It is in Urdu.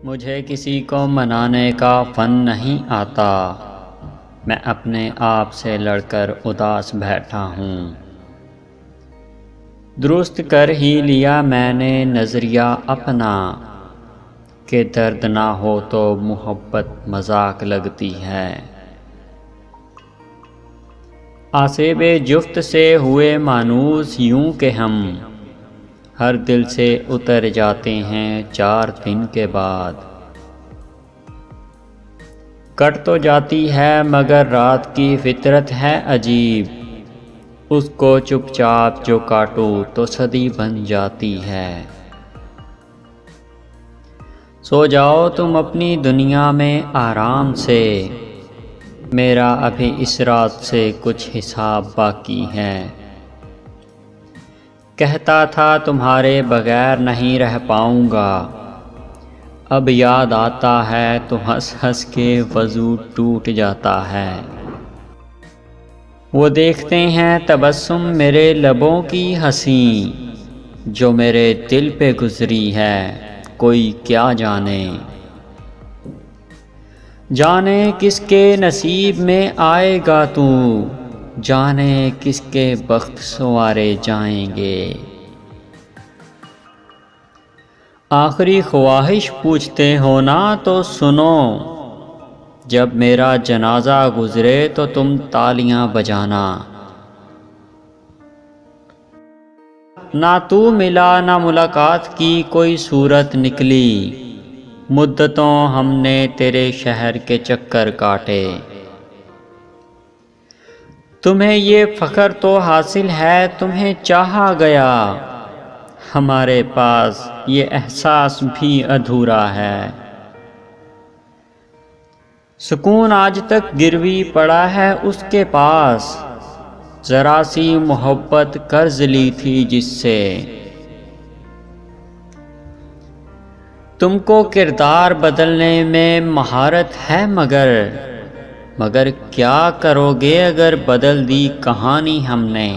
مجھے کسی کو منانے کا فن نہیں آتا، میں اپنے آپ سے لڑ کر اداس بیٹھا ہوں۔ درست کر ہی لیا میں نے نظریہ اپنا، کہ درد نہ ہو تو محبت مذاق لگتی ہے۔ آصیب جفت سے ہوئے مانوس یوں کہ ہم ہر دل سے اتر جاتے ہیں 4 دن کے بعد۔ کٹ تو جاتی ہے مگر رات کی فطرت ہے عجیب، اس کو چپ چاپ جو کاٹو تو صدی بن جاتی ہے۔ سو جاؤ تم اپنی دنیا میں آرام سے، میرا ابھی اس رات سے کچھ حساب باقی ہے۔ کہتا تھا تمہارے بغیر نہیں رہ پاؤں گا، اب یاد آتا ہے تو ہنس ہنس کے وضو ٹوٹ جاتا ہے۔ وہ دیکھتے ہیں تبسم میرے لبوں کی ہنسی، جو میرے دل پہ گزری ہے کوئی کیا جانے۔ جانے کس کے نصیب میں آئے گا تو، جانے کس کے بخت سنوارے جائیں گے۔ آخری خواہش پوچھتے ہو نا تو سنو، جب میرا جنازہ گزرے تو تم تالیاں بجانا۔ نہ تو ملا نہ ملاقات کی کوئی صورت نکلی، مدتوں ہم نے تیرے شہر کے چکر کاٹے۔ تمہیں یہ فخر تو حاصل ہے تمہیں چاہا گیا، ہمارے پاس یہ احساس بھی ادھورا ہے۔ سکون آج تک گروی پڑا ہے اس کے پاس، ذرا سی محبت قرض لی تھی جس سے۔ تم کو کردار بدلنے میں مہارت ہے مگر کیا کرو گے اگر بدل دی کہانی ہم نے۔